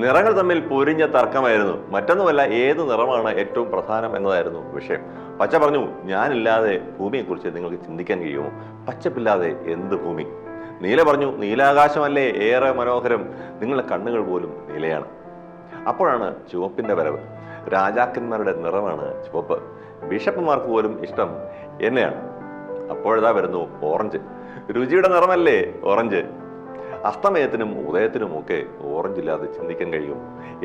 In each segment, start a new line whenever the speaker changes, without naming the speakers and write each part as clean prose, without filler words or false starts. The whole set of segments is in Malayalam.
നിറങ്ങൾ തമ്മിൽ പൊരിഞ്ഞ തർക്കമായിരുന്നു. മറ്റൊന്നുമല്ല, ഏത് നിറമാണ് ഏറ്റവും പ്രധാനം എന്നതായിരുന്നു വിഷയം. പച്ച പറഞ്ഞു, ഞാനില്ലാതെ ഭൂമിയെക്കുറിച്ച് നിങ്ങൾക്ക് ചിന്തിക്കാൻ കഴിയുമോ? പച്ചപ്പില്ലാതെ എന്ത് ഭൂമി? നീല പറഞ്ഞു, നീലാകാശമല്ലേ ഏറെ മനോഹരം, നിങ്ങളുടെ കണ്ണുകൾ പോലും നീലയാണ്. അപ്പോഴാണ് ചുവപ്പിന്റെ വരവ്. രാജാക്കന്മാരുടെ നിറമാണ് ചുവപ്പ്. ബിഷപ്പുമാർക്ക് പോലും ഇഷ്ടം എന്നെയാണ്. അപ്പോഴതാ വരുന്നു ഓറഞ്ച്. രുചിയുടെ നിറമല്ലേ ഓറഞ്ച്. അസ്തമയത്തിനും ഉദയത്തിനും ഒക്കെ ഓറഞ്ച് ഇല്ലാതെ ചിന്തിക്കാൻ കഴിയും.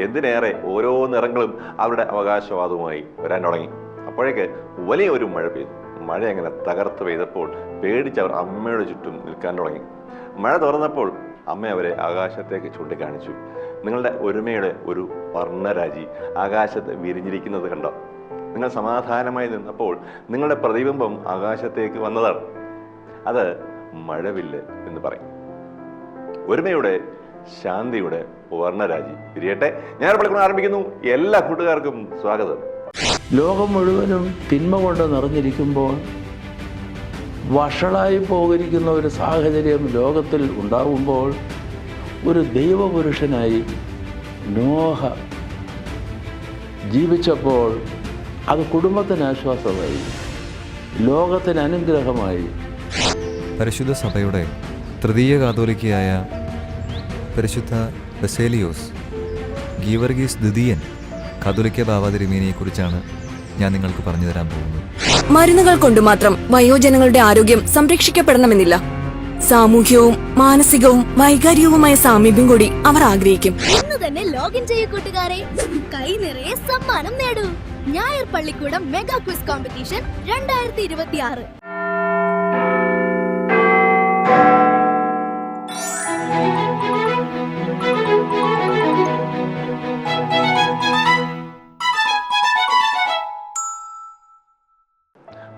എന്തിനേറെ ഓരോ നിറങ്ങളും അവരുടെ അവകാശവാദവുമായി വരാൻ തുടങ്ങി. അപ്പോഴേക്ക് വലിയ ഒരു മഴ പെയ്തു. മഴ അങ്ങനെ തകർത്ത് പെയ്തപ്പോൾ പേടിച്ചവർ അമ്മയുടെ ചുറ്റും നിൽക്കാൻ തുടങ്ങി. മഴ തുറന്നപ്പോൾ അമ്മ അവരെ ആകാശത്തേക്ക് ചൂണ്ടിക്കാണിച്ചു. നിങ്ങളുടെ ഒരുമയുടെ ഒരു വർണ്ണരാജി ആകാശത്ത് വിരിഞ്ഞിരിക്കുന്നത് കണ്ടോ? നിങ്ങൾ സമാധാനമായി നിന്നപ്പോൾ നിങ്ങളുടെ പ്രതിബിംബം ആകാശത്തേക്ക് വന്നതാണ്. അത് മഴവില്ല് എന്ന് പറയും. ഒരുമയുടെ, ശാന്തിയുടെ വർണ്ണരാജി വിരിയട്ടെ. ഞാൻ പള്ളിക്കൂടം ആരംഭിക്കുന്നു. എല്ലാ കൂട്ടുകാർക്കും സ്വാഗതം.
ലോകം മുഴുവനും തിന്മ കൊണ്ട് നിറഞ്ഞിരിക്കുമ്പോൾ വഷളായി പോകരിക്കുന്ന ഒരു സാഹചര്യം ലോകത്തിൽ ഉണ്ടാകുമ്പോൾ ഒരു ദൈവപുരുഷനായി നോഹ ജീവിച്ചപ്പോൾ അത് കുടുംബത്തിന് ആശ്വാസമായി, ലോകത്തിന് അനുഗ്രഹമായി.
പരിശുദ്ധ സഭയുടെ തൃതീയ കാതോലിക്കയായ പരിശുദ്ധ ബസേലിയോസ് ഗീവർഗീസ് ദ്വിതീയൻ കാതോലിക്ക ബാവ തിരുമേനിയെക്കുറിച്ചാണ് ഞാൻ നിങ്ങൾക്ക് പറഞ്ഞു തരാൻ പോകുന്നത്.
മരുന്നുകൾ കൊണ്ട് മാത്രം വയോജനങ്ങളുടെ ആരോഗ്യം സംരക്ഷിക്കപ്പെടണമെന്നില്ല. സാമൂഹ്യവും മാനസികവും വൈകാരികവുമായ സാമീപ്യം കൂടി അവർ ആഗ്രഹിക്കും.
ഇന്ന് തന്നെ ലോഗിൻ ചെയ്യൂ കൂട്ടുകാരെ. കൈ നിറയെ സമ്മാനം നേടൂ. ഞായർ പള്ളിക്കൂടം മെഗാ ക്വിസ് കോമ്പറ്റീഷൻ 2026.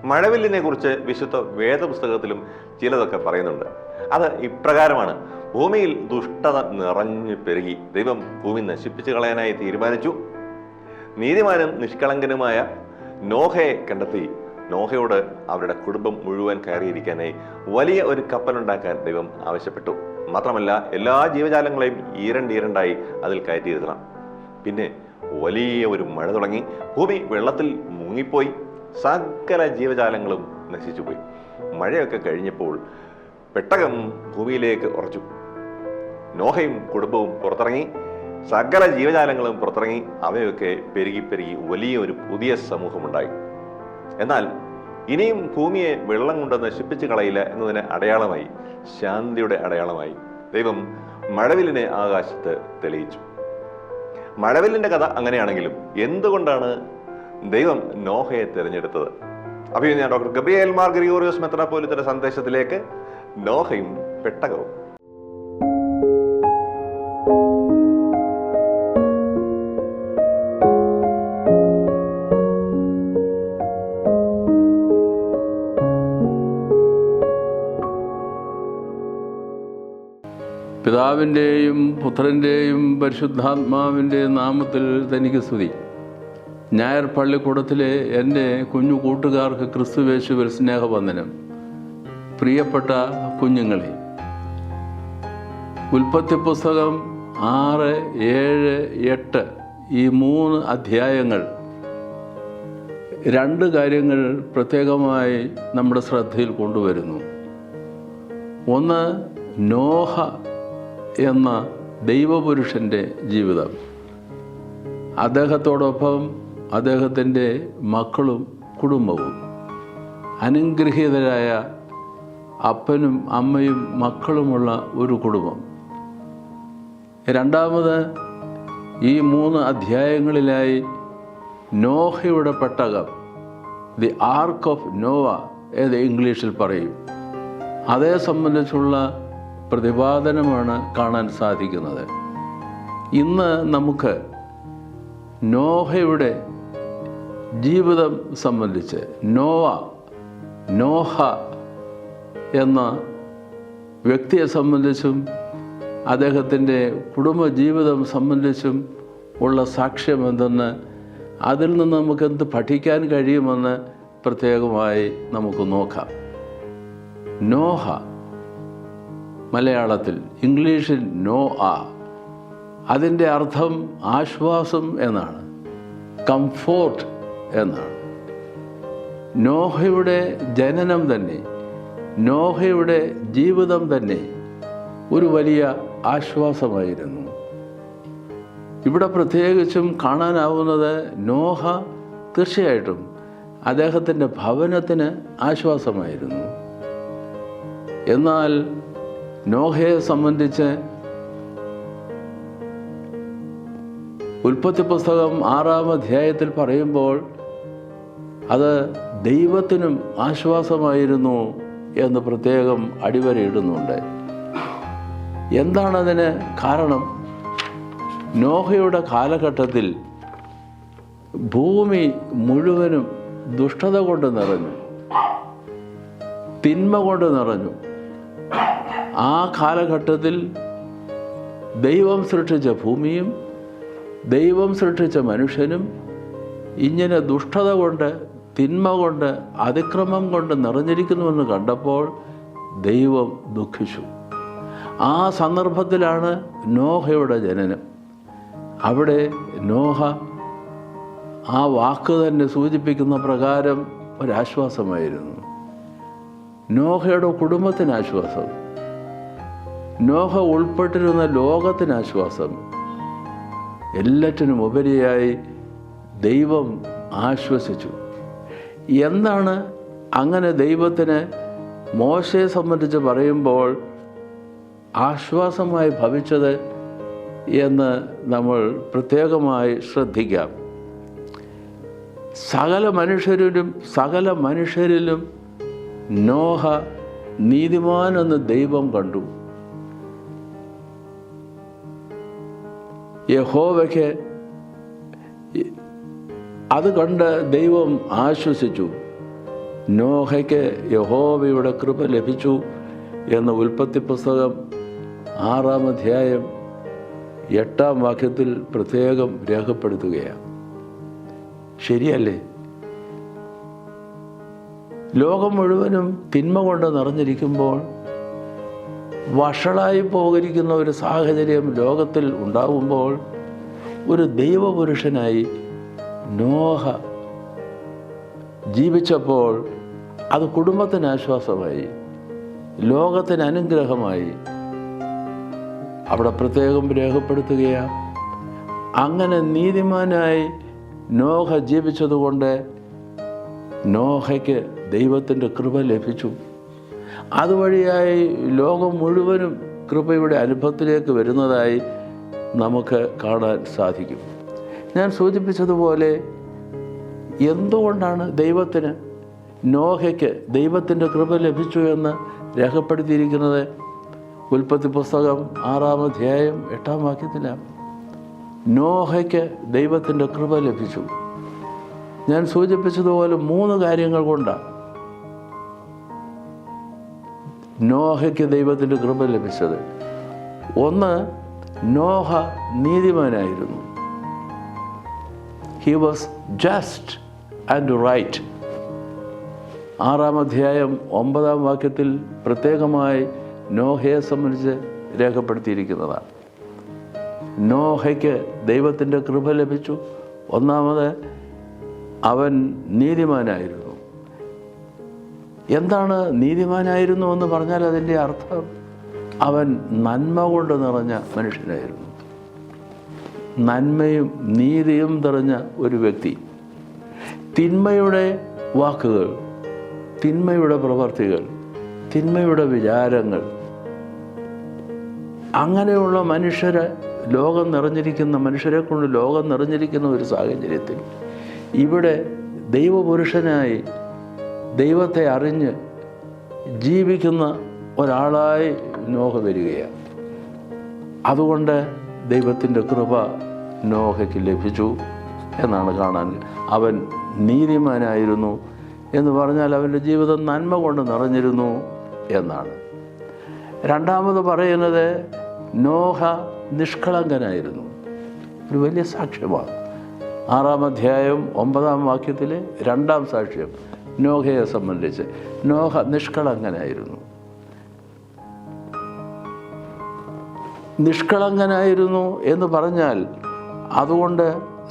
മഴവില്ലിനെ കുറിച്ച് വിശുദ്ധ വേദപുസ്തകത്തിലും ചിലതൊക്കെ പറയുന്നുണ്ട്. അത് ഇപ്രകാരമാണ്: ഭൂമിയിൽ ദുഷ്ടത നിറഞ്ഞു പെരുകി ദൈവം ഭൂമി നശിപ്പിച്ചു കളയാനായി തീരുമാനിച്ചു. നീതിമാനും നിഷ്കളങ്കനുമായ നോഹയെ കണ്ടെത്തി നോഹയോട് അവരുടെ കുടുംബം മുഴുവൻ കയറിയിരിക്കാനായി വലിയ ഒരു കപ്പലുണ്ടാക്കാൻ ദൈവം ആവശ്യപ്പെട്ടു. മാത്രമല്ല, എല്ലാ ജീവജാലങ്ങളെയും ഈരണ്ടായി അതിൽ കയറ്റിയിരുത്തണം. പിന്നെ വലിയ ഒരു മഴ തുടങ്ങി. ഭൂമി വെള്ളത്തിൽ മുങ്ങിപ്പോയി. സകല ജീവജാലങ്ങളും നശിച്ചുപോയി. മഴയൊക്കെ കഴിഞ്ഞപ്പോൾ പെട്ടകം ഭൂമിയിലേക്ക് ഉറച്ചു. നോഹയും കുടുംബവും പുറത്തിറങ്ങി. സകല ജീവജാലങ്ങളും പുറത്തിറങ്ങി. അവയൊക്കെ പെരുകി വലിയ ഒരു പുതിയ സമൂഹമുണ്ടായി. എന്നാൽ ഇനിയും ഭൂമിയെ വെള്ളം കൊണ്ട് നശിപ്പിച്ചു കളയില്ല എന്നതിന് അടയാളമായി, ശാന്തിയുടെ അടയാളമായി ദൈവം മഴവില്ലിനെ ആകാശത്ത് തെളിയിച്ചു. മഴവില്ലിന്റെ കഥ അങ്ങനെയാണെങ്കിലും എന്തുകൊണ്ടാണ് ദൈവം നോഹയെ തിരഞ്ഞെടുത്തത്? അപ്പോൾ ഞാൻ ഡോക്ടർ ഗബ്രിയേൽ മാർ ഗ്രിഗോറിയോസ് മെത്രാപ്പോലീത്തയുടെ സന്ദേശത്തിലേക്ക്. നോഹയും പെട്ടകവും.
പിതാവിൻ്റെയും പുത്രൻ്റെയും പരിശുദ്ധാത്മാവിൻ്റെയും നാമത്തിൽ തനിക്ക് സ്തുതി. ഞായർ പള്ളിക്കൂടത്തിലെ എൻ്റെ കുഞ്ഞു കൂട്ടുകാർക്ക് ക്രിസ്തുവേശുവിൽ സ്നേഹവന്ദനം. പ്രിയപ്പെട്ട കുഞ്ഞുങ്ങളെ, ഉൽപ്പത്തി പുസ്തകം 6, 7, 8 ഈ 3 അധ്യായങ്ങൾ 2 കാര്യങ്ങൾ പ്രത്യേകമായി നമ്മുടെ ശ്രദ്ധയിൽ കൊണ്ടുവരുന്നു. ഒന്ന്, നോഹ എന്ന ദൈവപുരുഷൻ്റെ ജീവിതം. അദ്ദേഹത്തോടൊപ്പം അദ്ദേഹത്തിൻ്റെ മക്കളും കുടുംബവും, അനുഗ്രഹീതരായ അപ്പനും അമ്മയും മക്കളുമുള്ള ഒരു കുടുംബം. രണ്ടാമത്, ഈ 3 അധ്യായങ്ങളിലായി നോഹയുടെ പെട്ടകം, ദി ആർക്ക് ഓഫ് നോവ എന്ന് ഇംഗ്ലീഷിൽ പറയും, അതേ സംബന്ധിച്ചുള്ള പ്രതിപാദനമാണ് കാണാൻ സാധിക്കുന്നത്. ഇന്ന് നമുക്ക് നോഹയുടെ ജീവിതം സംബന്ധിച്ച്, നോഹ എന്ന വ്യക്തിയെ സംബന്ധിച്ചും അദ്ദേഹത്തിൻ്റെ കുടുംബജീവിതം സംബന്ധിച്ചും ഉള്ള സാക്ഷ്യം എന്തെന്ന്, അതിൽ നിന്ന് നമുക്ക് എന്ത് പഠിക്കാൻ കഴിയുമെന്ന് പ്രത്യേകമായി നമുക്ക് നോക്കാം. നോഹ, മലയാളത്തിൽ, ഇംഗ്ലീഷിൽ നോആ, അതിൻ്റെ അർത്ഥം ആശ്വാസം എന്നാണ്, കംഫോർട്ട് എന്നാണ്. നോഹയുടെ ജനനം തന്നെ, നോഹയുടെ ജീവിതം തന്നെ ഒരു വലിയ ആശ്വാസമായിരുന്നു. ഇവിടെ പ്രത്യേകിച്ചും കാണാനാവുന്നത് നോഹ തീർച്ചയായിട്ടും അദ്ദേഹത്തിൻ്റെ ഭവനത്തിന് ആശ്വാസമായിരുന്നു. എന്നാൽ നോഹയെ സംബന്ധിച്ച് ഉൽപ്പത്തി പുസ്തകം 6-ാം അധ്യായത്തിൽ പറയുമ്പോൾ അത് ദൈവത്തിനും ആശ്വാസമായിരുന്നു എന്ന് പ്രത്യേകം അടിവരയിടുന്നുണ്ട്. എന്താണതിന് കാരണം? നോഹയുടെ കാലഘട്ടത്തിൽ ഭൂമി മുഴുവനും ദുഷ്ടത കൊണ്ട് നിറഞ്ഞു, തിന്മ കൊണ്ട് നിറഞ്ഞു. ആ കാലഘട്ടത്തിൽ ദൈവം സൃഷ്ടിച്ച ഭൂമിയും ദൈവം സൃഷ്ടിച്ച മനുഷ്യനും ഇങ്ങനെ ദുഷ്ടത കൊണ്ട്, തിന്മ കൊണ്ട്, അതിക്രമം കൊണ്ട് നിറഞ്ഞിരിക്കുന്നുവെന്ന് കണ്ടപ്പോൾ ദൈവം ദുഃഖിച്ചു. ആ സന്ദർഭത്തിലാണ് നോഹയുടെ ജനനം. അവിടെ നോഹ ആ വാക്ക് തന്നെ സൂചിപ്പിക്കുന്ന പ്രകാരം ഒരാശ്വാസമായിരുന്നു. നോഹയുടെ കുടുംബത്തിന് ആശ്വാസം, നോഹ ഉൾപ്പെട്ടിരുന്ന ലോകത്തിന് ആശ്വാസം. എല്ലാറ്റിനും ഉപരിയായി ദൈവം ആശ്വസിച്ചു. എന്താണ് അങ്ങനെ ദൈവത്തിന് മോശയെ സംബന്ധിച്ച് പറയുമ്പോൾ ആശ്വാസമായി ഭവിച്ചത് എന്ന് നമ്മൾ പ്രത്യേകമായി ശ്രദ്ധിക്കാം. സകല മനുഷ്യരിലും നോഹ നീതിമാനെന്ന് ദൈവം കണ്ടു. യഹോവയ്ക്ക് അത് കണ്ട് ദൈവം ആശ്വസിച്ചു. നോഹയ്ക്ക് യഹോവയുടെ കൃപ ലഭിച്ചു എന്ന് ഉൽപ്പത്തി പുസ്തകം 6-ാം അധ്യായം 8-ാം വാക്യത്തിൽ പ്രത്യേകം രേഖപ്പെടുത്തുകയാണ്. ശരിയല്ലേ? ലോകം മുഴുവനും തിന്മ കൊണ്ട് നിറഞ്ഞിരിക്കുമ്പോൾ വഷളായി പോകരിക്കുന്ന ഒരു സാഹചര്യം ലോകത്തിൽ ഉണ്ടാകുമ്പോൾ ഒരു ദൈവപുരുഷനായി നോഹ ജീവിച്ചപ്പോൾ അത് കുടുംബത്തിന് ആശ്വാസമായി, ലോകത്തിന് അനുഗ്രഹമായി. അവിടെ പ്രത്യേകം രേഖപ്പെടുത്തുകയാണ്, അങ്ങനെ നീതിമാനായി നോഹ ജീവിച്ചതുകൊണ്ട് നോഹയ്ക്ക് ദൈവത്തിൻ്റെ കൃപ ലഭിച്ചു. അതുവഴിയായി ലോകം മുഴുവനും കൃപയുടെ അനുഭവത്തിലേക്ക് വരുന്നതായി നമുക്ക് കാണാൻ സാധിക്കും. ഞാൻ സൂചിപ്പിച്ചതുപോലെ എന്തുകൊണ്ടാണ് ദൈവത്തിന് നോഹയ്ക്ക് ദൈവത്തിൻ്റെ കൃപ ലഭിച്ചു എന്ന് രേഖപ്പെടുത്തിയിരിക്കുന്നത്? ഉൽപ്പത്തി പുസ്തകം 6-ാം അധ്യായം 8-ാം വാക്യത്തിലാണ് നോഹയ്ക്ക് ദൈവത്തിൻ്റെ കൃപ ലഭിച്ചു. ഞാൻ സൂചിപ്പിച്ചതുപോലെ 3 കാര്യങ്ങൾ കൊണ്ടാണ് നോഹയ്ക്ക് ദൈവത്തിൻ്റെ കൃപ ലഭിച്ചത്. ഒന്ന്, നോഹ നീതിമാനായിരുന്നു. He was just and right. 6-ാം അധ്യായം 9-ാം വാക്യത്തിൽ പ്രത്യേകമായി നോഹയെ സംബന്ധിച്ച് രേഖപ്പെടുത്തിയിരിക്കുന്നതാണ്. നോഹയ്ക്ക് ദൈവത്തിൻ്റെ കൃപ ലഭിച്ചു. ഒന്നാമത്, അവൻ നീതിമാനായിരുന്നു. എന്താണ് നീതിമാനായിരുന്നു എന്ന് പറഞ്ഞാൽ അതിൻ്റെ അർത്ഥം അവൻ നന്മ കൊണ്ട് നിറഞ്ഞ മനുഷ്യനായിരുന്നു. നന്മയും നീതിയും നിറഞ്ഞ ഒരു വ്യക്തി. തിന്മയുടെ വാക്കുകൾ, തിന്മയുടെ പ്രവർത്തികൾ, തിന്മയുടെ വിചാരങ്ങൾ, അങ്ങനെയുള്ള മനുഷ്യരെ കൊണ്ട് ലോകം നിറഞ്ഞിരിക്കുന്ന ഒരു സാഹചര്യത്തിൽ ഇവിടെ ദൈവപുരുഷനായി ദൈവത്തെ അറിഞ്ഞ് ജീവിക്കുന്ന ഒരാളായി നോഹ വരികയാണ്. അതുകൊണ്ട് ദൈവത്തിൻ്റെ കൃപ നോഹയ്ക്ക് ലഭിച്ചു എന്നാണ് കാണാൻ. അവൻ നീതിമാനായിരുന്നു എന്ന് പറഞ്ഞാൽ അവൻ്റെ ജീവിതം നന്മ കൊണ്ട് നിറഞ്ഞിരുന്നു എന്നാണ്. രണ്ടാമത് പറയുന്നത്, നോഹ നിഷ്കളങ്കനായിരുന്നു. ഒരു വലിയ സാക്ഷ്യമാണ്. 6-ാം അധ്യായം 9-ാം വാക്യത്തിലെ 2-ാം സാക്ഷ്യം നോഹയെ സംബന്ധിച്ച്. നോഹ നിഷ്കളങ്കനായിരുന്നു. നിഷ്കളങ്കനായിരുന്നു എന്ന് പറഞ്ഞാൽ അതുകൊണ്ട്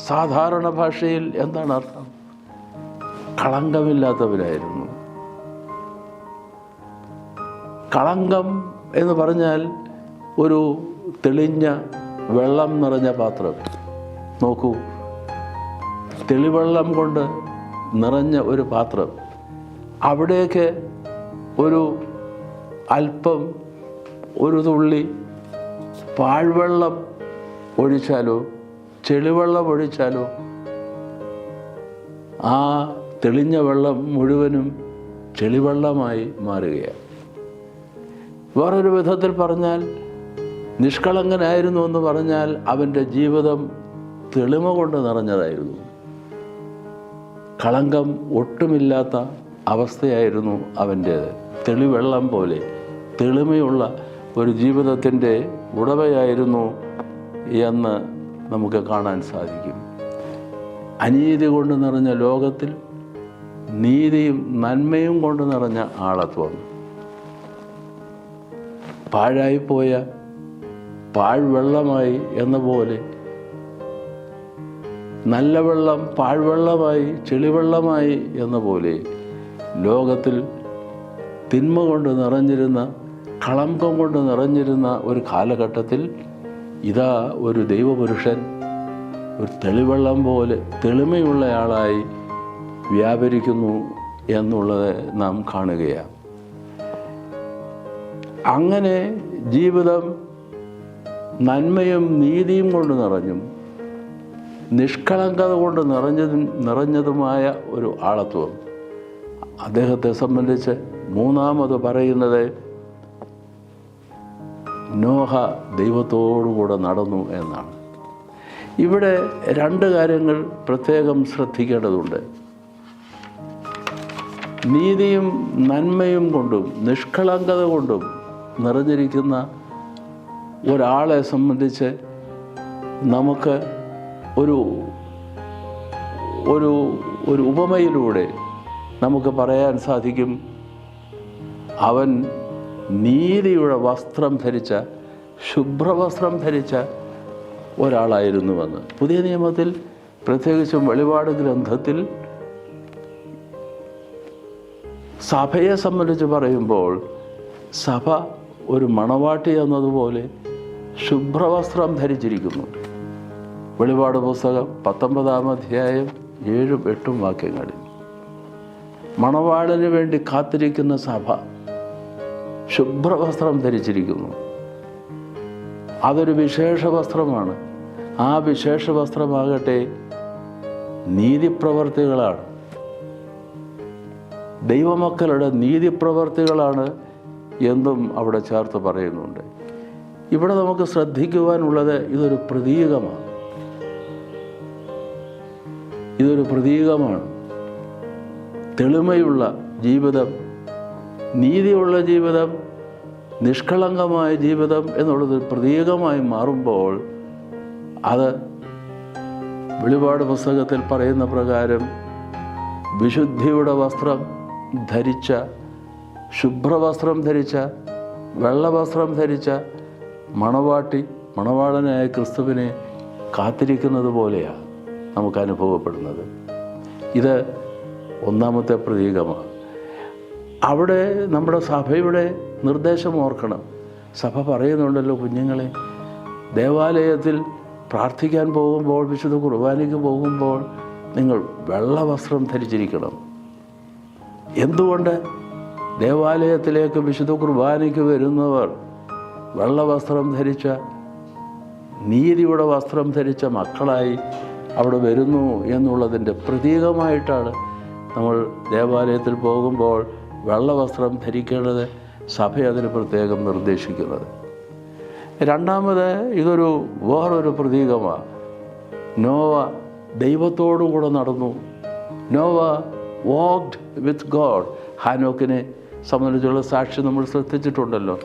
സാധാരണ ഭാഷയിൽ എന്താണ് അർത്ഥം? കളങ്കമില്ലാത്തവരായിരുന്നു. കളങ്കം എന്ന് പറഞ്ഞാൽ ഒരു തെളിഞ്ഞ വെള്ളം നിറഞ്ഞ പാത്രം. നോക്കൂ, തെളിവെള്ളം കൊണ്ട് നിറഞ്ഞ ഒരു പാത്രം, അവിടേക്ക് ഒരു അല്പം ഒരു തുള്ളി പാഴ്വെള്ളം ഒഴിച്ചാലോ ചെളിവെള്ളം ഒഴിച്ചാലോ ആ തെളിഞ്ഞ വെള്ളം മുഴുവനും ചെളിവെള്ളമായി മാറുകയാണ്. വേറൊരു വിധത്തിൽ പറഞ്ഞാൽ നിഷ്കളങ്കനായിരുന്നു എന്ന് പറഞ്ഞാൽ അവൻ്റെ ജീവിതം തെളിമ കൊണ്ട് നിറഞ്ഞതായിരുന്നു. കളങ്കം ഒട്ടുമില്ലാത്ത അവസ്ഥയായിരുന്നു അവൻ്റേത്. തെളിവെള്ളം പോലെ തെളിമയുള്ള ഒരു ജീവിതത്തിൻ്റെ ഉടമയായിരുന്നു എന്ന് നമുക്ക് കാണാൻ സാധിക്കും. അനീതി കൊണ്ട് നിറഞ്ഞ ലോകത്തിൽ നീതിയും നന്മയും കൊണ്ട് നിറഞ്ഞ ആളത്വം. പാഴായിപ്പോയ പാഴ്വെള്ളമായി എന്ന പോലെ നല്ല വെള്ളം പാഴ്വെള്ളമായി ചെളിവെള്ളമായി എന്ന പോലെ ലോകത്തിൽ തിന്മ കൊണ്ട് നിറഞ്ഞിരുന്ന കളങ്കം കൊണ്ട് നിറഞ്ഞിരുന്ന ഒരു കാലഘട്ടത്തിൽ ഇതാ ഒരു ദൈവപുരുഷൻ ഒരു തെളിവെള്ളം പോലെ തെളിമയുള്ളയാളായി വ്യാപരിക്കുന്നു എന്നുള്ളത് നാം കാണുകയാണ്. അങ്ങനെ ജീവിതം നന്മയും നീതിയും കൊണ്ട് നിറഞ്ഞും നിഷ്കളങ്കത കൊണ്ട് നിറഞ്ഞതുമായ ഒരു ആളത്വം. അദ്ദേഹത്തെ സംബന്ധിച്ച് മൂന്നാമത് പറയുന്നത് നോഹ ദൈവത്തോടുകൂടെ നടന്നു എന്നാണ്. ഇവിടെ രണ്ട് കാര്യങ്ങൾ പ്രത്യേകം ശ്രദ്ധിക്കേണ്ടതുണ്ട്. നീതിയും നന്മയും കൊണ്ടും നിഷ്കളങ്കത കൊണ്ടും നിറഞ്ഞിരിക്കുന്ന ഒരാളെ സംബന്ധിച്ച് നമുക്ക് ഒരു ഒരു ഒരു ഉപമയിലൂടെ നമുക്ക് പറയാൻ സാധിക്കും, അവൻ നീതിയുടെ വസ്ത്രം ധരിച്ച ശുഭ്രവസ്ത്രം ധരിച്ച ഒരാളായിരുന്നുവെന്ന്. പുതിയ നിയമത്തിൽ പ്രത്യേകിച്ചും വെളിപാട് ഗ്രന്ഥത്തിൽ സഭയെ സംബന്ധിച്ച് പറയുമ്പോൾ സഭ ഒരു മണവാട്ടി എന്നതുപോലെ ശുഭ്രവസ്ത്രം ധരിച്ചിരിക്കുന്നു. വെളിപാട് പുസ്തകം 19-ാം അധ്യായം 7-8 വാക്യങ്ങളിൽ മണവാളന് വേണ്ടി കാത്തിരിക്കുന്ന സഭ ശുഭ്രവസ്ത്രം ധരിച്ചിരിക്കുന്നു. അതൊരു വിശേഷ വസ്ത്രമാണ്. ആ വിശേഷ വസ്ത്രമാകട്ടെ നീതിപ്രവർത്തികളാണ്, ദൈവമക്കളുടെ നീതിപ്രവർത്തികളാണ് എന്നും അവിടെ ചേർത്ത് പറയുന്നുണ്ട്. ഇവിടെ നമുക്ക് ശ്രദ്ധിക്കുവാനുള്ളത് ഇതൊരു പ്രതീകമാണ്. ഇതൊരു പ്രതീകമാണ്. തെളിമയുള്ള ജീവിതം, നീതിയുള്ള ജീവിതം, നിഷ്കളങ്കമായ ജീവിതം എന്നുള്ളത് പ്രതീകമായി മാറുമ്പോൾ അത് വെളിപാട് പുസ്തകത്തിൽ പറയുന്ന പ്രകാരം വിശുദ്ധിയുടെ വസ്ത്രം ധരിച്ച, ശുഭ്രവസ്ത്രം ധരിച്ച, വെള്ളവസ്ത്രം ധരിച്ച മണവാട്ടി മണവാളനായ ക്രിസ്തുവിനെ കാത്തിരിക്കുന്നത് പോലെയാണ് നമുക്ക് അനുഭവപ്പെടുന്നത്. ഇത് ഒന്നാമത്തെ പ്രതീകമാണ്. അവിടെ നമ്മുടെ സഭയുടെ നിർദ്ദേശം ഓർക്കണം. സഭ പറയുന്നുണ്ടല്ലോ, കുഞ്ഞുങ്ങളെ, ദേവാലയത്തിൽ പ്രാർത്ഥിക്കാൻ പോകുമ്പോൾ, വിശുദ്ധ കുർബാനയ്ക്ക് പോകുമ്പോൾ നിങ്ങൾ വെള്ളവസ്ത്രം ധരിച്ചിരിക്കണം. എന്തുകൊണ്ട്? ദേവാലയത്തിലേക്ക് വിശുദ്ധ കുർബാനയ്ക്ക് വരുന്നവർ വെള്ളവസ്ത്രം ധരിച്ച, നീതിയുടെ വസ്ത്രം ധരിച്ച മക്കളായി അവിടെ വരുന്നു എന്നുള്ളതിൻ്റെ പ്രതീകമായിട്ടാണ് നമ്മൾ ദേവാലയത്തിൽ പോകുമ്പോൾ വെള്ളവസ്ത്രം ധരിക്കേണ്ടത് സഭ അതിന് പ്രത്യേകം നിർദ്ദേശിക്കുന്നത്. രണ്ടാമത് ഇതൊരു വേറൊരു പ്രതീകമാണ്. നോവ ദൈവത്തോടുകൂടെ നടന്നു. Noah walked with God. ഹാനോക്കിനെ സംബന്ധിച്ചുള്ള സാക്ഷി നമ്മൾ ശ്രദ്ധിച്ചിട്ടുണ്ടല്ലോ.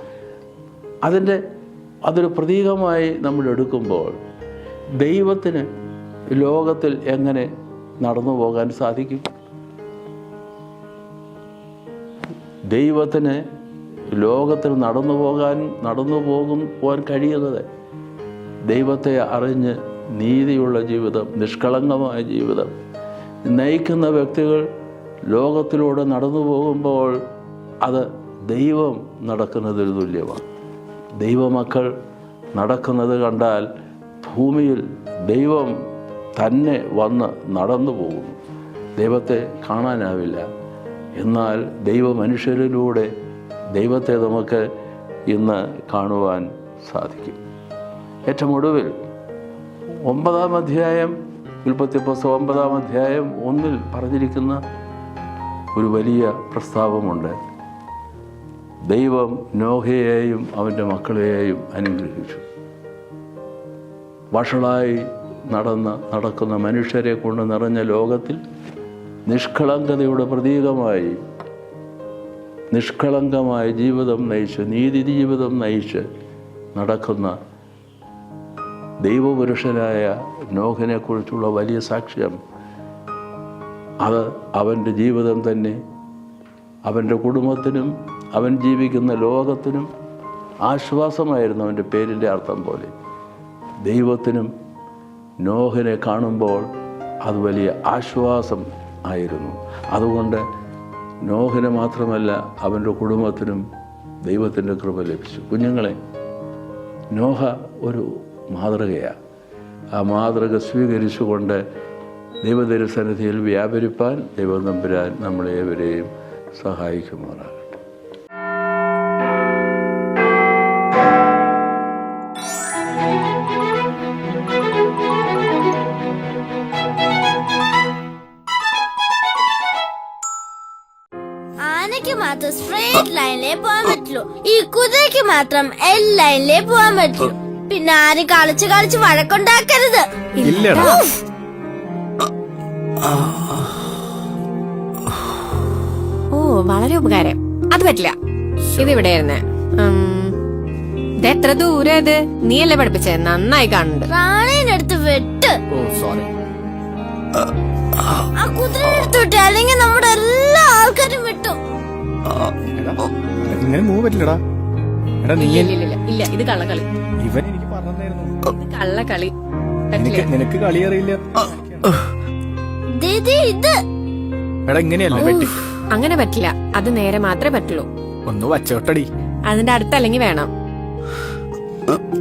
അതൊരു പ്രതീകമായി നമ്മൾ എടുക്കുമ്പോൾ ദൈവത്തിന് ലോകത്തിൽ എങ്ങനെ നടന്നു പോകാൻ സാധിക്കും? ദൈവത്തിന് ലോകത്തിൽ നടന്നു പോകാൻ കഴിയുന്നത് ദൈവത്തെ അറിഞ്ഞ് നീതിയുള്ള ജീവിതം, നിഷ്കളങ്കമായ ജീവിതം നയിക്കുന്ന വ്യക്തികൾ ലോകത്തിലൂടെ നടന്നു പോകുമ്പോൾ അത് ദൈവം നടക്കുന്നതിന് തുല്യമാണ്. ദൈവമക്കൾ നടക്കുന്നത് കണ്ടാൽ ഭൂമിയിൽ ദൈവം തന്നെ വന്ന് നടന്നു പോകുന്നു. ദൈവത്തെ കാണാനാവില്ല. എന്നാൽ ദൈവമനുഷ്യരിലൂടെ ദൈവത്തെ നമുക്ക് ഇന്ന് കാണുവാൻ സാധിക്കും. ഏറ്റവും ഒടുവിൽ 9-ാം അധ്യായം, ഉൽപ്പത്തി പുസ്തകം 9-ാം അധ്യായം 1 പറഞ്ഞിരിക്കുന്ന ഒരു വലിയ പ്രസ്താവമുണ്ട്. ദൈവം നോഹയെയും അവൻ്റെ മക്കളെയും അനുഗ്രഹിച്ചു. വഷളായി നടക്കുന്ന മനുഷ്യരെ കൊണ്ട് നിറഞ്ഞ ലോകത്തിൽ നിഷ്കളങ്കതയുടെ പ്രതീകമായി നിഷ്കളങ്കമായ ജീവിതം നയിച്ച്, നീതി ജീവിതം നയിച്ച് നടക്കുന്ന ദൈവപുരുഷനായ നോഹിനെക്കുറിച്ചുള്ള വലിയ സാക്ഷ്യം, അത് അവൻ്റെ ജീവിതം തന്നെ അവൻ്റെ കുടുംബത്തിനും അവൻ ജീവിക്കുന്ന ലോകത്തിനും ആശ്വാസമായിരുന്നു. അവൻ്റെ പേരിൻ്റെ അർത്ഥം പോലെ ദൈവത്തിനും നോഹിനെ കാണുമ്പോൾ അത് വലിയ ആശ്വാസം ആയിരുന്നു. അതുകൊണ്ട് നോഹിന് മാത്രമല്ല അവൻ്റെ കുടുംബത്തിനും ദൈവത്തിൻ്റെ കൃപ ലഭിച്ചു. കുഞ്ഞുങ്ങളെ, നോഹ ഒരു മാതൃകയാണ്. ആ മാതൃക സ്വീകരിച്ചുകൊണ്ട് ദൈവദൈവസന്നിധിയിൽ വ്യാപരിപ്പാൻ ദൈവം തമ്പുരാൻ നമ്മളേവരെയും സഹായിക്കുമാറാകട്ടെ.
ആനയ്ക്ക് മാത്രം സ്ട്രേറ്റ് ലൈനിലേ പോകാൻ പറ്റുള്ളൂ, ഈ കുതിരയ്ക്ക് മാത്രം എൽ ലൈനിലേ പോകാൻ പറ്റുള്ളൂ. പിന്നെ ആരും കളിച്ച് വഴക്കുണ്ടാക്കരുത്. ഉഫ്.
ഓ, വളരെ ഉപകാരം. അത് പറ്റില്ല. ഇതിവിടെയായിരുന്നേ. എത്ര ദൂരം ഇത്? നീയല്ലേ പഠിപ്പിച്ചേ? നന്നായി കാണുന്നുണ്ട്.
റാണീനടുത്ത് വെട്ട്. ആ കുതിരയെടുത്ത് വിട്ട്, അല്ലെങ്കിൽ നമ്മുടെ എല്ലാ ആൾക്കാരും വെട്ടും.
ഇങ്ങനെ മൂവ് പറ്റില്ലടാ. എടാ നീ
ഇല്ല, ഇത് കള്ളക്കളി.
ഇവൻ എനിക്ക് പറഞ്ഞായിരുന്നു
ഇത് കള്ളക്കളി.
നിനക്ക് കളി അറിയില്ല.
ഇത്
എടാ ഇങ്ങനെയല്ല വെട്ടി.
അങ്ങനെ പറ്റില്ല. അത് നേരെ മാത്രമേ പറ്റുള്ളൂ.
ഒന്ന് വച്ചോട്ടടി.
അതിന്റെ അടുത്തല്ലെങ്കിൽ വേണം.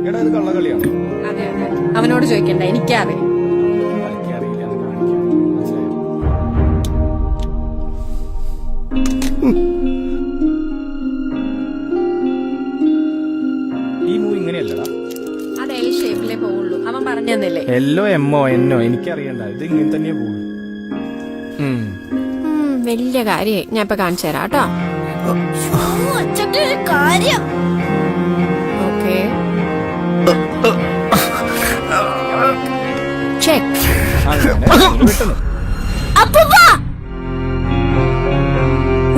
എടാ ഇത് കള്ളകളിയാണ്.
അതെ, അവനോട് ചോദിക്കണ്ട, എനിക്കറിയാം.
ഈ മൂവ് ഇങ്ങനെയല്ലടാ.
അത് എൽ ഷേപ്പിലേ പോവുള്ളൂ. അവൻ പറഞ്ഞു തന്നില്ലേ?
എല്ലോ എമ്മോ എന്നോ എനിക്കറിയണ്ട. ഇത് ഇങ്ങനെ തന്നെ പോകും.
വലിയ കാര്യമായി. ഞാൻ ഇപ്പൊ കാണിച്ചു തരാം കേട്ടോ.
ഒറ്റയ്ക്ക് ഒരു കാര്യം.
Okay, check.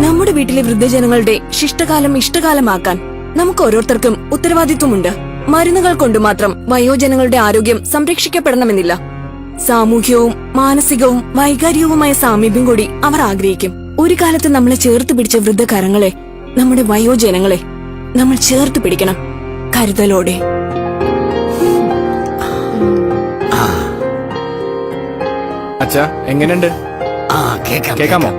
നമ്മുടെ വീട്ടിലെ വൃദ്ധജനങ്ങളുടെ ശിഷ്ടകാലം ഇഷ്ടകാലമാക്കാൻ നമുക്ക് ഓരോരുത്തർക്കും ഉത്തരവാദിത്വമുണ്ട്. മരുന്നുകൾ കൊണ്ട് മാത്രം വയോജനങ്ങളുടെ ആരോഗ്യം സംരക്ഷിക്കപ്പെടണമെന്നില്ല. സാമൂഹ്യവും മാനസികവും വൈകാരികവുമായ സാമീപ്യം കൂടി അവർ ആഗ്രഹിക്കും. ഒരു കാലത്ത് നമ്മളെ ചേർത്ത് പിടിച്ച വൃദ്ധകരങ്ങളെ, നമ്മുടെ വയോജനങ്ങളെ നമ്മൾ ചേർത്ത് പിടിക്കണം, കരുതലോടെ.
അച്ഛാ എങ്ങനെയുണ്ട്? കേക്കാമോ?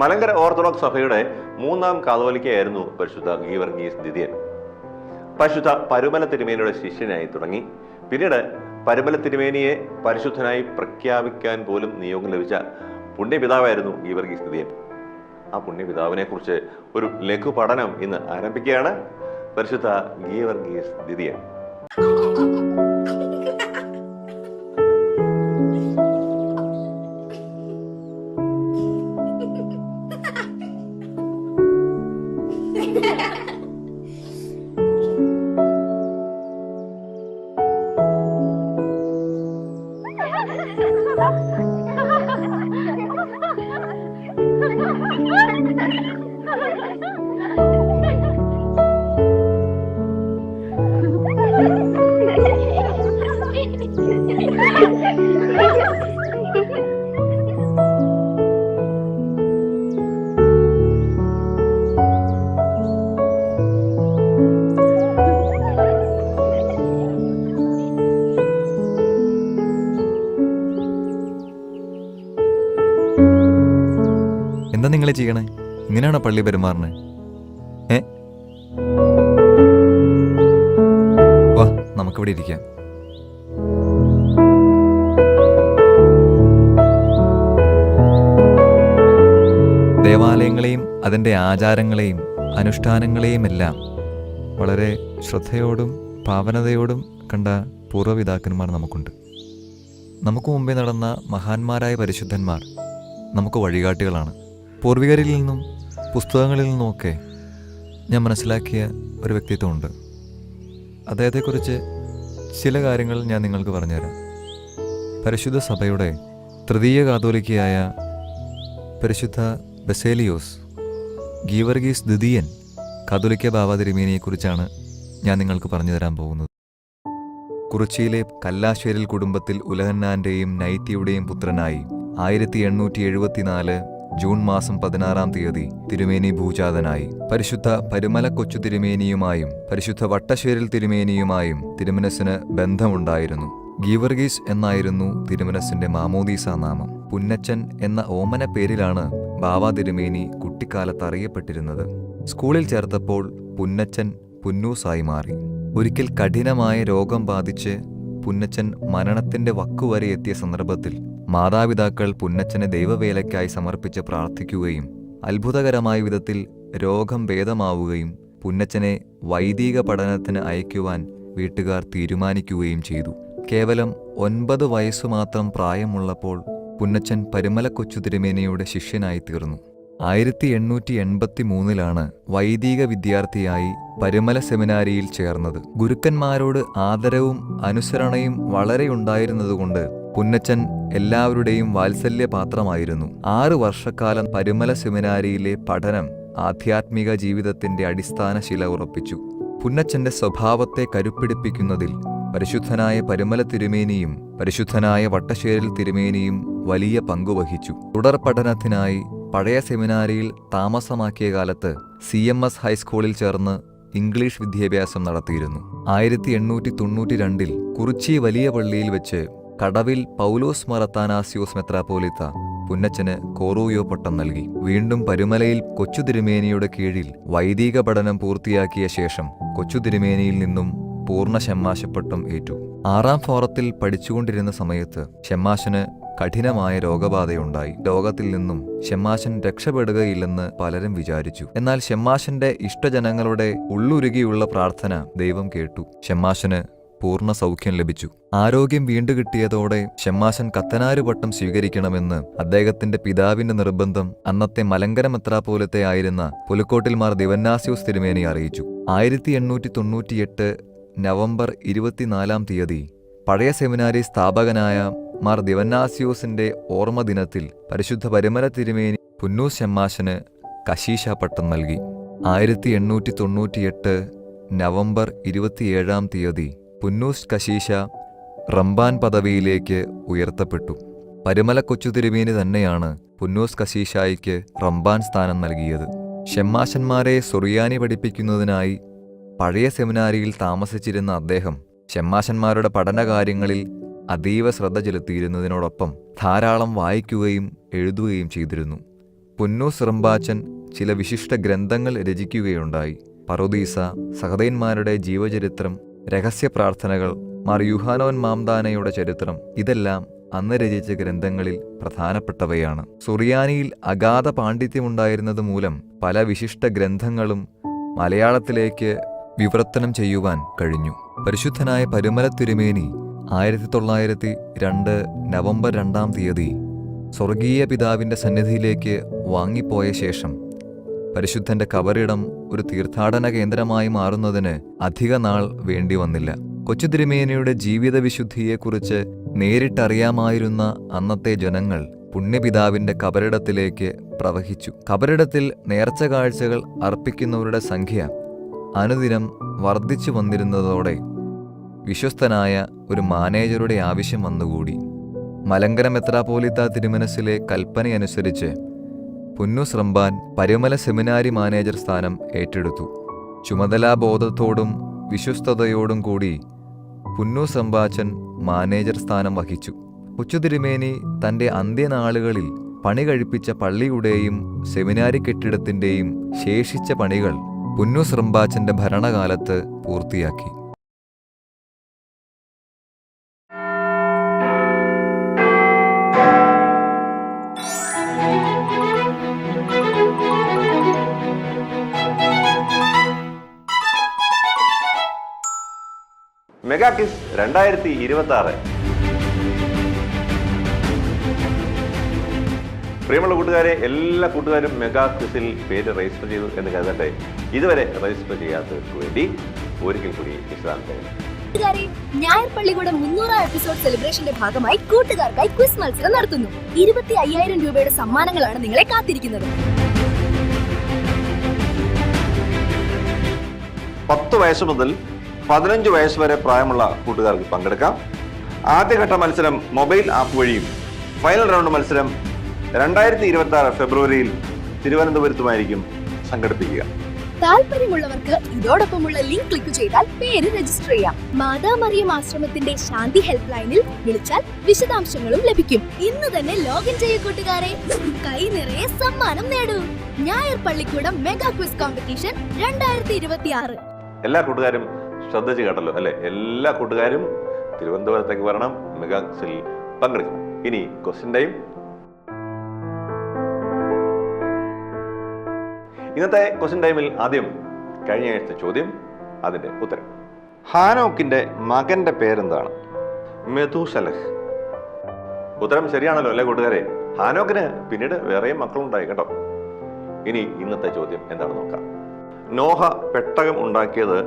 മലങ്കര ഓർത്തഡോക്സ് സഭയുടെ 3-ാം കാതോലിക്കയായിരുന്നു പരിശുദ്ധ ഗീവർഗീസ് ദ്വിതീയൻ. പരിശുദ്ധ പരുമല തിരുമേനിയുടെ ശിഷ്യനായി തുടങ്ങി. പിന്നീട് പരുമല തിരുമേനിയെ പരിശുദ്ധനായി പ്രഖ്യാപിക്കാൻ പോലും നിയോഗം ലഭിച്ച പുണ്യപിതാവായിരുന്നു ഗീവർഗീസ് ദ്വിതീയൻ. ആ പുണ്യപിതാവിനെ കുറിച്ച് ഒരു ലഘു പഠനം ഇന്ന് ആരംഭിക്കുകയാണ്. പരിശുദ്ധ ഗീവർഗീസ് ദ്വിതീയൻ.
എന്താ നിങ്ങൾ ചെയ്യണേ? ഇങ്ങനെയാണോ പള്ളി പെരുമാറണേ? വാ, നമുക്കിവിടെ ഇരിക്കാം. ദേവാലയങ്ങളെയും അതിൻ്റെ ആചാരങ്ങളെയും അനുഷ്ഠാനങ്ങളെയും എല്ലാം വളരെ ശ്രദ്ധയോടും പാവനതയോടും കണ്ട പൂർവ്വപിതാക്കന്മാർ നമുക്കുണ്ട്. നമുക്ക് മുമ്പേ നടന്ന മഹാന്മാരായ പരിശുദ്ധന്മാർ നമുക്ക് വഴികാട്ടികളാണ്. പൂർവികരിൽ നിന്നും പുസ്തകങ്ങളിൽ നിന്നുമൊക്കെ ഞാൻ മനസ്സിലാക്കിയ ഒരു വ്യക്തിത്വമുണ്ട്. അദ്ദേഹത്തെക്കുറിച്ച് ചില കാര്യങ്ങൾ ഞാൻ നിങ്ങൾക്ക് പറഞ്ഞുതരാം. പരിശുദ്ധ സഭയുടെ തൃതീയ കാതോലിക്കയായ പരിശുദ്ധ ബസേലിയോസ് ഗീവർഗീസ് ദ്വിതീയൻ കാതോലിക്ക ബാവ തിരുമേനിയെക്കുറിച്ചാണ് ഞാൻ നിങ്ങൾക്ക് പറഞ്ഞു തരാൻ പോകുന്നത്. കുറിച്ചിയിലെ കല്ലാശ്ശേരിൽ കുടുംബത്തിൽ ഉലഹന്നാൻ്റെയും നൈറ്റിയുടെയും പുത്രനായി 1874 ജൂൺ മാസം 16-ാം തീയതി തിരുമേനി ഭൂജാതനായി. പരിശുദ്ധ പരുമല കൊച്ചു തിരുമേനിയുമായും പരിശുദ്ധ വട്ടശ്ശേരിൽ തിരുമേനിയുമായും തിരുമനസിന് ബന്ധമുണ്ടായിരുന്നു. ഗീവർഗീസ് എന്നായിരുന്നു തിരുമനസിന്റെ മാമോദീസ നാമം. പുന്നച്ചൻ എന്ന ഓമന പേരിലാണ് ബാവ തിരുമേനി കുട്ടിക്കാലത്ത് അറിയപ്പെട്ടിരുന്നത്. സ്കൂളിൽ ചേർത്തപ്പോൾ പുന്നച്ചൻ പുന്നൂസായി മാറി. ഒരിക്കൽ കഠിനമായ രോഗം ബാധിച്ച് പുന്നച്ചൻ മരണത്തിന്റെ വക്കുവരെ എത്തിയ സന്ദർഭത്തിൽ മാതാപിതാക്കൾ പുന്നച്ചനെ ദൈവവേലയ്ക്കായി സമർപ്പിച്ച് പ്രാർത്ഥിക്കുകയും അത്ഭുതകരമായ വിധത്തിൽ രോഗം ഭേദമാവുകയും പുന്നച്ചനെ വൈദിക പഠനത്തിന് അയക്കുവാൻ വീട്ടുകാർ തീരുമാനിക്കുകയും ചെയ്തു. കേവലം 9 വയസ്സു മാത്രം പ്രായമുള്ളപ്പോൾ പുന്നച്ചൻ പരുമല കൊച്ചു തിരുമേനിയുടെ ശിഷ്യനായി തീർന്നു. 1883 വൈദിക വിദ്യാർത്ഥിയായി പരുമല സെമിനാരിയിൽ ചേർന്നത്. ഗുരുക്കന്മാരോട് ആദരവും അനുസരണയും വളരെ ഉണ്ടായിരുന്നതുകൊണ്ട് പുന്നച്ചൻ എല്ലാവരുടെയും വാത്സല്യപാത്രമായിരുന്നു. 6 വർഷക്കാലം പരുമല സെമിനാരിയിലെ പഠനം ആധ്യാത്മിക ജീവിതത്തിന്റെ അടിസ്ഥാന ശില ഉറപ്പിച്ചു. പുന്നച്ചന്റെ സ്വഭാവത്തെ കരുപ്പിടിപ്പിക്കുന്നതിൽ പരിശുദ്ധനായ പരുമല തിരുമേനിയും പരിശുദ്ധനായ വട്ടശ്ശേരിൽ തിരുമേനിയും വലിയ പങ്കുവഹിച്ചു. തുടർ പഠനത്തിനായി പഴയ സെമിനാരിയിൽ താമസമാക്കിയ കാലത്ത് CMS ഹൈസ്കൂളിൽ ചേർന്ന് ഇംഗ്ലീഷ് വിദ്യാഭ്യാസം നടത്തിയിരുന്നു. 1892 കുറിച്ചി വലിയ പള്ളിയിൽ വെച്ച് കടവിൽ പൗലോസ് മാർ അത്താനാസ്യോസ് മെത്രാപ്പോലിത്ത പുന്നച്ചന് കോറൂയോ പട്ടം നൽകി. വീണ്ടും പരുമലയിൽ കൊച്ചു തിരുമേനിയുടെ കീഴിൽ വൈദിക പഠനം പൂർത്തിയാക്കിയ ശേഷം കൊച്ചു തിരുമേനിയിൽ നിന്നും പൂർണ്ണ ഷമ്മാശപ്പട്ടം ഏറ്റു. 6ാം ഫോറത്തിൽ പഠിച്ചുകൊണ്ടിരുന്ന സമയത്ത് ഷമ്മാശന് കഠിനമായ രോഗബാധയുണ്ടായി. രോഗത്തിൽ നിന്നും ഷമ്മാശൻ രക്ഷപ്പെടുകയില്ലെന്ന് പലരും വിചാരിച്ചു. എന്നാൽ ഷമ്മാശന്റെ ഇഷ്ടജനങ്ങളുടെ ഉള്ളുരുകിയുള്ള പ്രാർത്ഥന ദൈവം കേട്ടു. ഷമ്മാശന് പൂർണ്ണ സൗഖ്യം ലഭിച്ചു. ആരോഗ്യം വീണ്ടുകിട്ടിയതോടെ ഷമ്മാശൻ കത്തനാരുപട്ടം സ്വീകരിക്കണമെന്ന് അദ്ദേഹത്തിന്റെ പിതാവിന്റെ നിർബന്ധം അന്നത്തെ മലങ്കര മെത്രാപ്പോലത്തെ ആയിരുന്ന പുലക്കോട്ടിൽ മാർ ദിവന്നാസ്യോസ് തിരുമേനി അറിയിച്ചു. 1898 നവംബർ 24-ാം തീയതി പഴയ സെമിനാരി സ്ഥാപകനായ മാർ ദിവന്നാസ്യോസിന്റെ ഓർമ്മ ദിനത്തിൽ പരിശുദ്ധ പരുമല തിരുമേനി പുന്നൂസ് ഷമ്മാശന് കശീശ പട്ടം നൽകി. 1898 നവംബർ 27-ാം തീയതി പുന്നൂസ് കശീശ റംബാൻ പദവിയിലേക്ക് ഉയർത്തപ്പെട്ടു. പരുമല കൊച്ചു തിരുമേനി തന്നെയാണ് പുന്നൂസ് കശീശായിക്ക് റംബാൻ സ്ഥാനം നൽകിയത്. ഷമ്മാശന്മാരെ സുറിയാനി പഠിപ്പിക്കുന്നതിനായി പഴയ സെമിനാരിയിൽ താമസിച്ചിരുന്ന അദ്ദേഹം ഷമ്മാശന്മാരുടെ പഠനകാര്യങ്ങളിൽ അതീവ ശ്രദ്ധ ചെലുത്തിയിരുന്നതിനോടൊപ്പം ധാരാളം വായിക്കുകയും എഴുതുകയും ചെയ്തിരുന്നു. പുന്നൂസ് റംബാച്ചൻ ചില വിശിഷ്ട ഗ്രന്ഥങ്ങൾ രചിക്കുകയുണ്ടായി. പറുദീസ, സഹദയന്മാരുടെ ജീവചരിത്രം, രഹസ്യ പ്രാർത്ഥനകൾ, മാർ യുഹാനോൻ മാംദാനയുടെ ചരിത്രം ഇതെല്ലാം അന്ന് രചിച്ച ഗ്രന്ഥങ്ങളിൽ പ്രധാനപ്പെട്ടവയാണ്. സുറിയാനിയിൽ അഗാധ പാണ്ഡിത്യമുണ്ടായിരുന്നത് മൂലം പല വിശിഷ്ട ഗ്രന്ഥങ്ങളും മലയാളത്തിലേക്ക് വിവർത്തനം ചെയ്യുവാൻ കഴിഞ്ഞു. പരിശുദ്ധനായ പരുമല തിരുമേനി 1902 നവംബർ 2-ാം തീയതി സ്വർഗീയ പിതാവിന്റെ സന്നിധിയിലേക്ക് വാങ്ങിപ്പോയ ശേഷം പരിശുദ്ധന്റെ കബറിടം ഒരു തീർത്ഥാടന കേന്ദ്രമായി മാറുന്നതിന് അധിക നാൾ വേണ്ടി വന്നില്ല. കൊച്ചു തിരുമേനിയുടെ ജീവിത വിശുദ്ധിയെക്കുറിച്ച് നേരിട്ടറിയാമായിരുന്ന അന്നത്തെ ജനങ്ങൾ പുണ്യപിതാവിന്റെ കബറിടത്തിലേക്ക് പ്രവഹിച്ചു. കബറിടത്തിൽ നേർച്ച കാഴ്ചകൾ അർപ്പിക്കുന്നവരുടെ സംഖ്യ അനുദിനം വർദ്ധിച്ചു വന്നിരുന്നതോടെ വിശ്വസ്തനായ ഒരു മാനേജറുടെ ആവശ്യം വന്നുകൂടി. മലങ്കര മെത്രാപ്പോലിത്ത തിരുമനസ്സിലെ കൽപ്പനയനുസരിച്ച് പുന്നൂസ് റമ്പാൻ പരുമല സെമിനാരി മാനേജർ സ്ഥാനം ഏറ്റെടുത്തു. ചുമതലാബോധത്തോടും വിശ്വസ്തയോടും കൂടി പുന്നൂസ് റമ്പാച്ചൻ മാനേജർ സ്ഥാനം വഹിച്ചു. കൊച്ചുതിരുമേനി തൻ്റെ അന്ത്യനാളുകളിൽ പണി കഴിപ്പിച്ച പള്ളിയുടെയും സെമിനാരി കെട്ടിടത്തിൻ്റെയും ശേഷിച്ച പണികൾ പുന്നൂസ് റമ്പാച്ചൻ്റെ ഭരണകാലത്ത് പൂർത്തിയാക്കി.
Mega kiss 2026. പ്രിയമുള്ള കൂട്ടുകാരെ, എല്ലാ കൂട്ടുകാരും മെഗാ ക്വിസിൽ പേര് രജിസ്റ്റർ ചെയ്തു എന്ന് കരുതട്ടെ. ഇതുവരെ രജിസ്റ്റർ ചെയ്യാത്തവർക്ക് വേണ്ടി ഒരിക്കൽ കൂടി വിശദാംശങ്ങൾ.
ഞായർ പള്ളിക്കൂടം 300 എപ്പിസോഡ് സെലിബ്രേഷന്റെ ഭാഗമായി കൂട്ടുകാർക്കായി ക്വിസ് മത്സരം നടത്തുന്നു. 25,000 രൂപയുടെ സമ്മാനങ്ങളാണ് നിങ്ങളെ കാത്തിരിക്കുന്നത്.
10 വയസ്സ് മുതൽ 15 വയസ്സ് വരെ പ്രായമുള്ള കൂട്ടുകാർക്ക് പങ്കെടുക്കാം. ആദ്യഘട്ട മത്സരം മൊബൈൽ ആപ്പ് വഴിയും ഫൈനൽ റൗണ്ട് മത്സരം 2026 ഫെബ്രുവരിയിൽ തിരുവനന്തപുരത്തുമായിരിക്കും സംഘടിപ്പിക്കുക.
താല്പര്യമുള്ളവർക്ക് ഇതോടൊപ്പമുള്ള ലിങ്ക് ക്ലിക്ക് ചെയ്താൽ പേര് രജിസ്റ്റർ ചെയ്യാം. മാതാ മറിയം ആശ്രമത്തിന്റെ ശാന്തി ഹെൽപ്പ് ലൈനിൽ വിളിച്ചാൽ വിശദാംശങ്ങളും ലഭിക്കും. ഇന്ന് തന്നെ ലോഗിൻ ചെയ്യൂ കൂട്ടുകാരെ. കൈ നിറയെ സമ്മാനം നേടൂ. ഞായർ പള്ളിക്കൂടം മെഗാ ക്വിസ് കോമ്പറ്റീഷൻ 2026.
എല്ലാ കൂട്ടുകാരും ശ്രദ്ധിച്ച് കേട്ടല്ലോ അല്ലെ? എല്ലാ കൂട്ടുകാരും തിരുവനന്തപുരത്തേക്ക് വരണം, മെഗാ ക്വിസിൽ പങ്കെടുക്കണം. ഇനി ക്വസ്റ്റ്യൻ ടൈം. ഇന്നത്തെ ക്വസ്റ്റ്യൻ ടൈമിൽ ആദ്യം കഴിഞ്ഞ ആഴ്ചത്തെ ചോദ്യം, അതിന്റെ ഉത്തരം. ഹാനോക്കിന്റെ മകന്റെ പേരെന്താണ്? മെഥൂസലഹ്. ഉത്തരം ശരിയാണല്ലോ അല്ലേ കൂട്ടുകാരെ? ഹാനോക്കിന് പിന്നീട് വേറെയും മക്കളുണ്ടായി കേട്ടോ. ഇനി ഇന്നത്തെ ചോദ്യം എന്താണെന്ന് നോക്കാം. നോഹ പെട്ടകം ഉണ്ടാക്കിയത്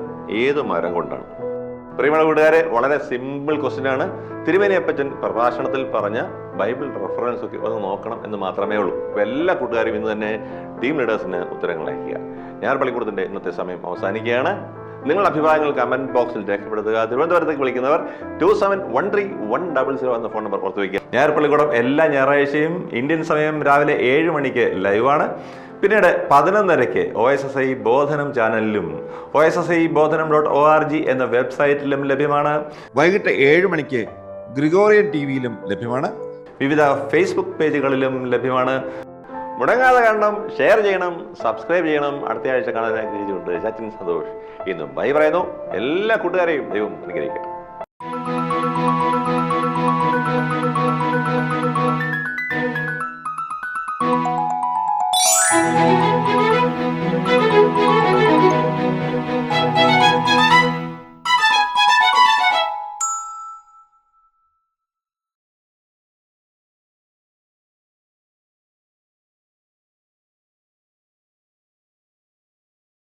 ഏത് മരം കൊണ്ടാണ്? പ്രിയമുള്ള കൂട്ടുകാരെ, വളരെ സിമ്പിൾ ക്വസ്റ്റ്യൻ ആണ്. തിരുമേനിയപ്പച്ചൻ പ്രഭാഷണത്തിൽ പറഞ്ഞ ബൈബിൾ റെഫറൻസ് ഒക്കെ ഒന്ന് നോക്കണം എന്ന് മാത്രമേ ഉള്ളൂ. അപ്പോൾ എല്ലാ കൂട്ടുകാരും ഇന്ന് തന്നെ ടീം ലീഡേഴ്സിന് ഉത്തരങ്ങൾ അയക്കുക. ഞായർ പള്ളിക്കൂടത്തിന്റെ ഇന്നത്തെ സമയം അവസാനിക്കുകയാണ്. നിങ്ങളുടെ അഭിപ്രായങ്ങൾ കമന്റ് ബോക്സിൽ രേഖപ്പെടുത്തുക. തിരുവനന്തപുരത്തേക്ക് വിളിക്കുന്നവർ 2713-100 എന്ന ഫോൺ നമ്പർ പുറത്തു വയ്ക്കുക. ഞായർ പള്ളിക്കൂടം എല്ലാ ഞായറാഴ്ചയും ഇന്ത്യൻ സമയം രാവിലെ 7 മണിക്ക് ലൈവാണ്. പിന്നീട് 11:30 OSSI ബോധനം ചാനലിലും OSSI bodhanam.org എന്ന വെബ്സൈറ്റിലും ലഭ്യമാണ്. വൈകിട്ട് 7 മണിക്ക് ഗ്രിഗോറിയൻ ടിവിയിലും ലഭ്യമാണ്. വിവിധ ഫേസ്ബുക്ക് പേജുകളിലും ലഭ്യമാണ്. മുടങ്ങാതെ കാണണം, ഷെയർ ചെയ്യണം, സബ്സ്ക്രൈബ് ചെയ്യണം. അടുത്ത ആഴ്ച കാണാൻ ആഗ്രഹിച്ചുകൊണ്ട് സച്ചിൻ സന്തോഷ് ഇന്നും ബൈ പറയുന്നു. എല്ലാ കൂട്ടുകാരെയും ദൈവം അനുഗ്രഹിക്കട്ടെ.